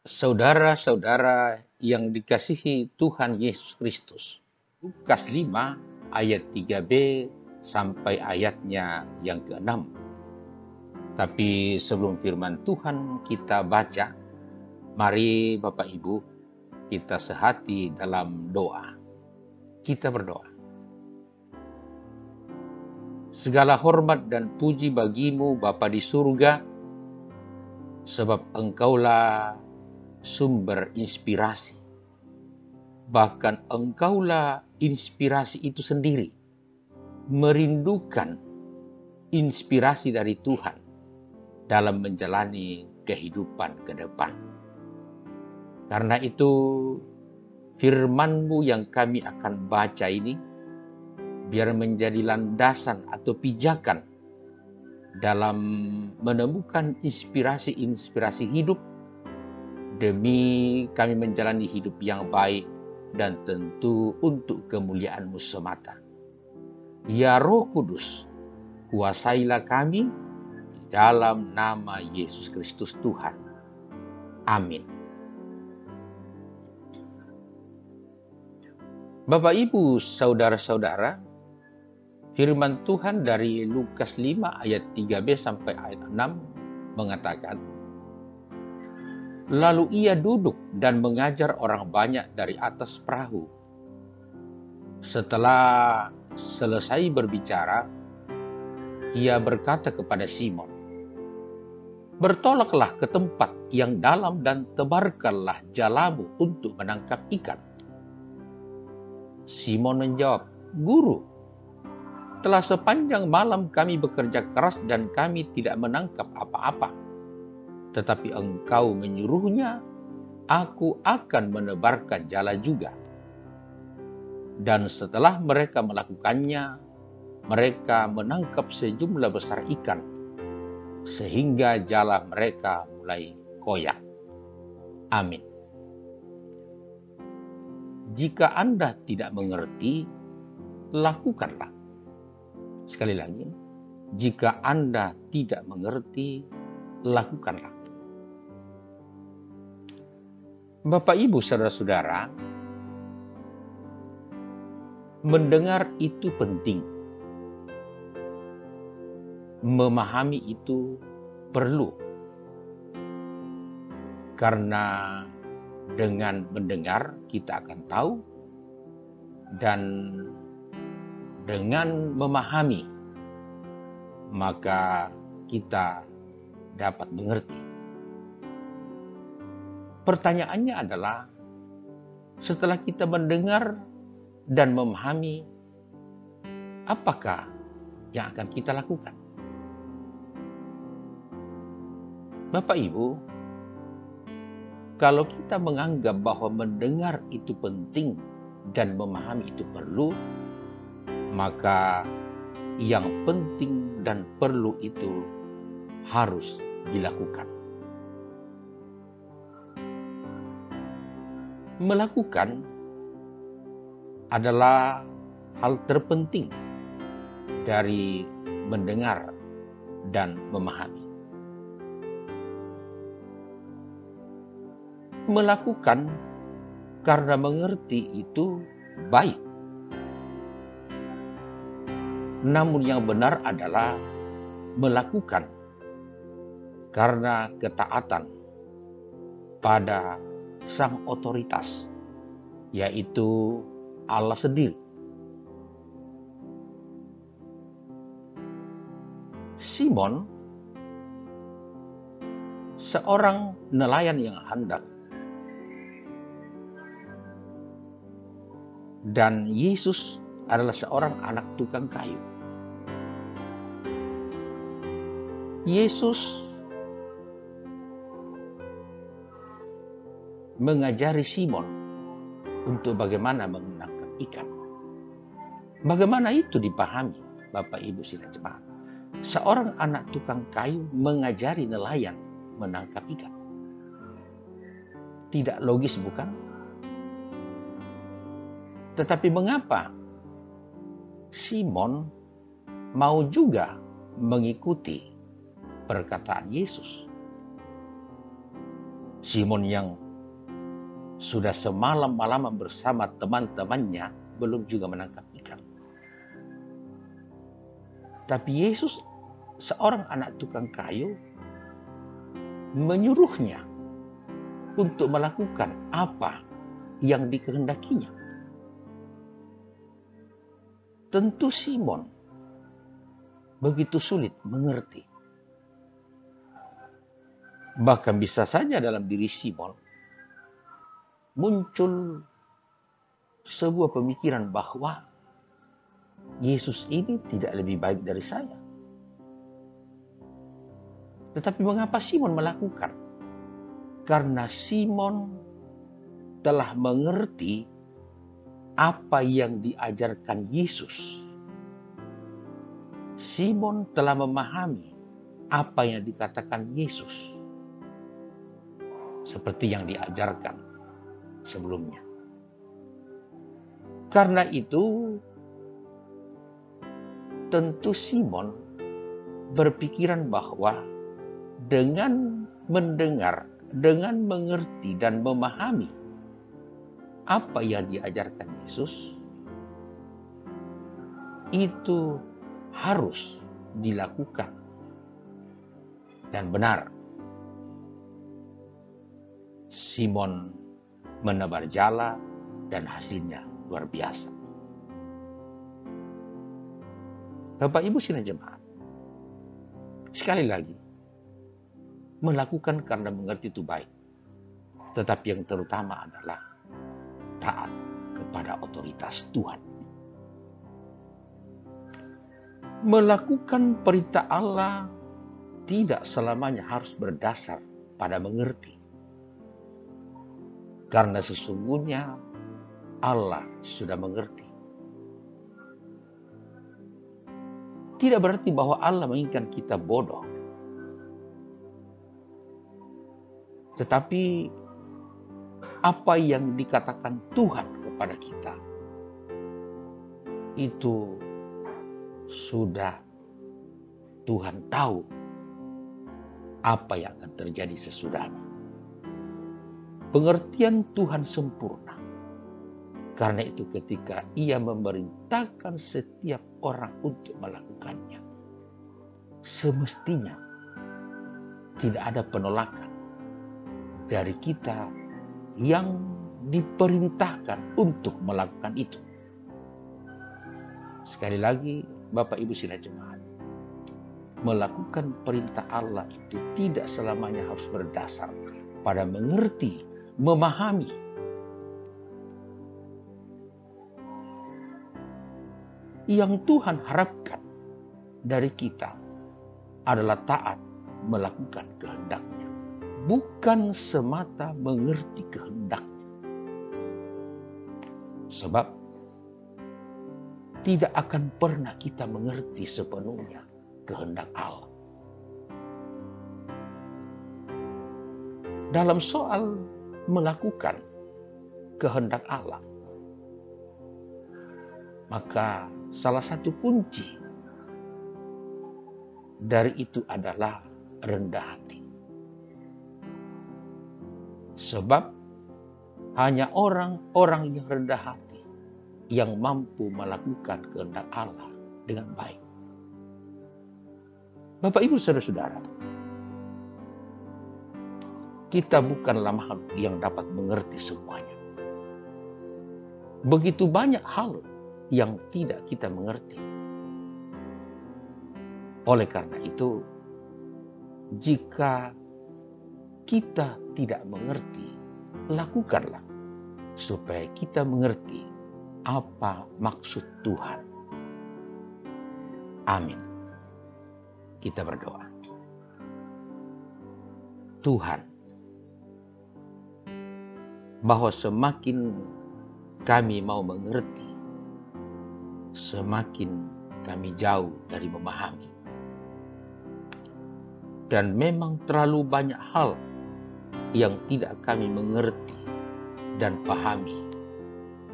Saudara-saudara yang dikasihi Tuhan Yesus Kristus, Lukas 5 ayat 3b sampai ayatnya yang ke-6. Tapi sebelum firman Tuhan kita baca, mari Bapak Ibu kita sehati dalam doa. Kita berdoa. Segala hormat dan puji bagimu Bapa di surga, sebab Engkaulah sumber inspirasi. Bahkan Engkaulah inspirasi itu sendiri. Merindukan inspirasi dari Tuhan dalam menjalani kehidupan ke depan. Karena itu firman-Mu yang kami akan baca ini biar menjadi landasan atau pijakan dalam menemukan inspirasi-inspirasi hidup demi kami menjalani hidup yang baik dan tentu untuk kemuliaan-Mu semata. Ya Roh Kudus, kuasailah kami di dalam nama Yesus Kristus Tuhan. Amin. Bapak Ibu, saudara-saudara, firman Tuhan dari Lukas 5 ayat 3b sampai ayat 6 mengatakan, lalu ia duduk dan mengajar orang banyak dari atas perahu. Setelah selesai berbicara, ia berkata kepada Simon, bertolaklah ke tempat yang dalam dan tebarkanlah jalamu untuk menangkap ikan. Simon menjawab, Guru, telah sepanjang malam kami bekerja keras dan kami tidak menangkap apa-apa. Tetapi engkau menyuruhnya, aku akan menebarkan jala juga. Dan setelah mereka melakukannya, mereka menangkap sejumlah besar ikan, sehingga jala mereka mulai koyak. Amin. Jika Anda tidak mengerti, lakukanlah. Sekali lagi, jika Anda tidak mengerti, lakukanlah. Bapak, Ibu, saudara-saudara, mendengar itu penting. Memahami itu perlu. Karena dengan mendengar kita akan tahu, dan dengan memahami maka kita dapat mengerti. Pertanyaannya adalah, setelah kita mendengar dan memahami, apakah yang akan kita lakukan? Bapak Ibu, kalau kita menganggap bahwa mendengar itu penting dan memahami itu perlu, maka yang penting dan perlu itu harus dilakukan. Melakukan adalah hal terpenting dari mendengar dan memahami. Melakukan karena mengerti itu baik. Namun yang benar adalah melakukan karena ketaatan pada sang otoritas, yaitu Allah sendiri. Simon, seorang nelayan yang handal, dan Yesus adalah seorang anak tukang kayu. Yesus mengajari Simon untuk bagaimana menangkap ikan. Bagaimana itu dipahami, Bapak Ibu sidang jemaat? Seorang anak tukang kayu mengajari nelayan menangkap ikan. Tidak logis, bukan? Tetapi mengapa Simon mau juga mengikuti perkataan Yesus? Simon yang sudah semalam-malaman bersama teman-temannya belum juga menangkap ikan. Tapi Yesus, seorang anak tukang kayu, menyuruhnya untuk melakukan apa yang dikehendakinya. Tentu Simon begitu sulit mengerti. Bahkan bisa saja dalam diri Simon muncul sebuah pemikiran bahwa Yesus ini tidak lebih baik dari saya. Tetapi mengapa Simon melakukan? Karena Simon telah mengerti apa yang diajarkan Yesus. Simon telah memahami apa yang dikatakan Yesus. Seperti yang diajarkan sebelumnya. Karena itu, tentu Simon berpikiran bahwa dengan mendengar, dengan mengerti dan memahami apa yang diajarkan Yesus, itu harus dilakukan dan benar. Simon menebar jala dan hasilnya luar biasa. Bapak Ibu sidang jemaat, sekali lagi, melakukan karena mengerti itu baik. Tetapi yang terutama adalah taat kepada otoritas Tuhan. Melakukan perintah Allah tidak selamanya harus berdasar pada mengerti. Karena sesungguhnya Allah sudah mengerti. Tidak berarti bahwa Allah menginginkan kita bodoh. Tetapi apa yang dikatakan Tuhan kepada kita itu sudah Tuhan tahu apa yang akan terjadi sesudahnya. Pengertian Tuhan sempurna. Karena itu ketika Ia memerintahkan setiap orang untuk melakukannya, semestinya tidak ada penolakan dari kita yang diperintahkan untuk melakukan itu. Sekali lagi, Bapak Ibu sidang jemaat, melakukan perintah Allah itu tidak selamanya harus berdasar pada mengerti, memahami. Yang Tuhan harapkan dari kita adalah taat melakukan kehendak-Nya, bukan semata mengerti kehendak. Sebab tidak akan pernah kita mengerti sepenuhnya kehendak Allah. Dalam soal melakukan kehendak Allah, maka salah satu kunci dari itu adalah rendah hati. Sebab hanya orang-orang yang rendah hati yang mampu melakukan kehendak Allah dengan baik. Bapak Ibu saudara-saudara, kita bukanlah makhluk yang dapat mengerti semuanya. Begitu banyak hal yang tidak kita mengerti. Oleh karena itu, jika kita tidak mengerti, lakukanlah supaya kita mengerti apa maksud Tuhan. Amin. Kita berdoa. Tuhan, bahwa semakin kami mau mengerti, semakin kami jauh dari memahami. Dan memang terlalu banyak hal yang tidak kami mengerti dan pahami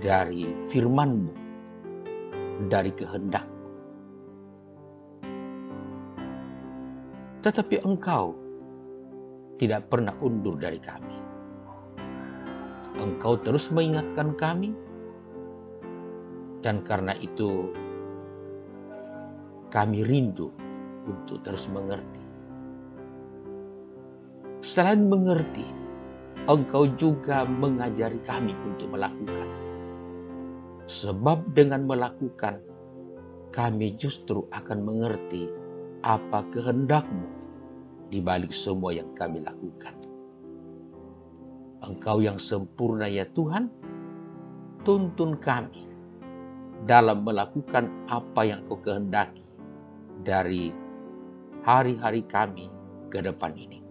dari firman-Mu, dari kehendak. Tetapi Engkau tidak pernah undur dari kami. Engkau terus mengingatkan kami, dan karena itu kami rindu untuk terus mengerti. Selain mengerti, Engkau juga mengajari kami untuk melakukan. Sebab dengan melakukan, kami justru akan mengerti apa kehendak-Mu di balik semua yang kami lakukan. Engkau yang sempurna ya Tuhan, tuntun kami dalam melakukan apa yang Kau kehendaki dari hari-hari kami ke depan ini.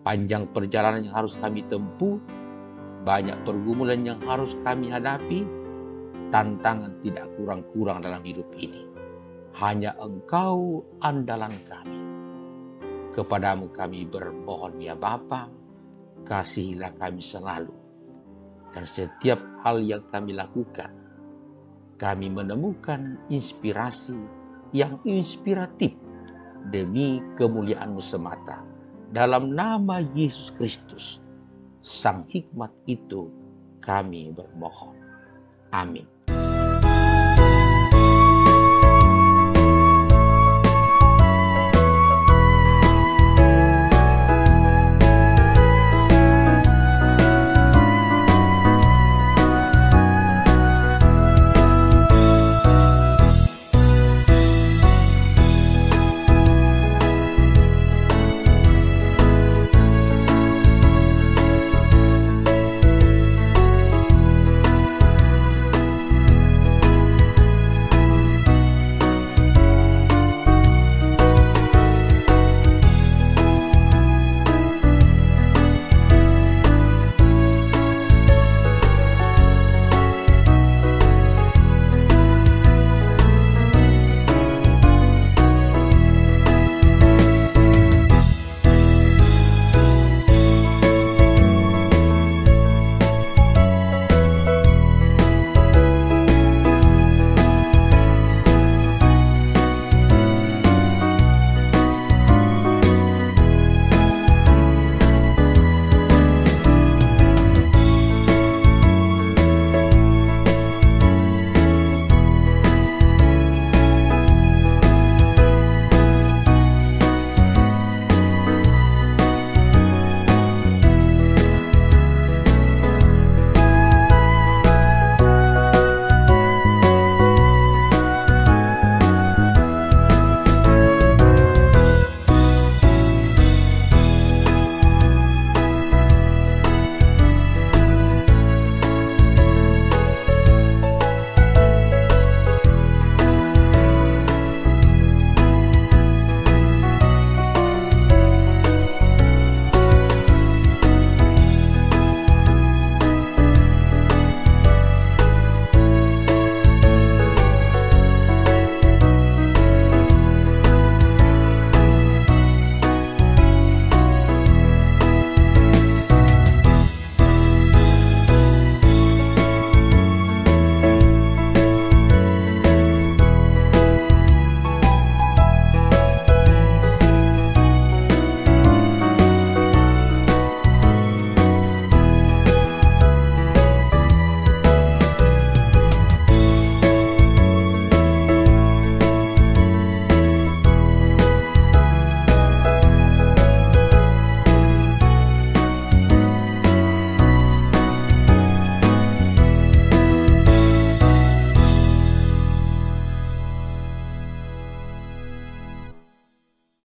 Panjang perjalanan yang harus kami tempuh, banyak pergumulan yang harus kami hadapi, tantangan tidak kurang-kurang dalam hidup ini. Hanya Engkau andalan kami. Kepadamu kami bermohon ya Bapa, kasihilah kami selalu. Dan setiap hal yang kami lakukan, kami menemukan inspirasi yang inspiratif demi kemuliaan-Mu semata. Dalam nama Yesus Kristus, Sang Hikmat itu kami bermohon. Amin.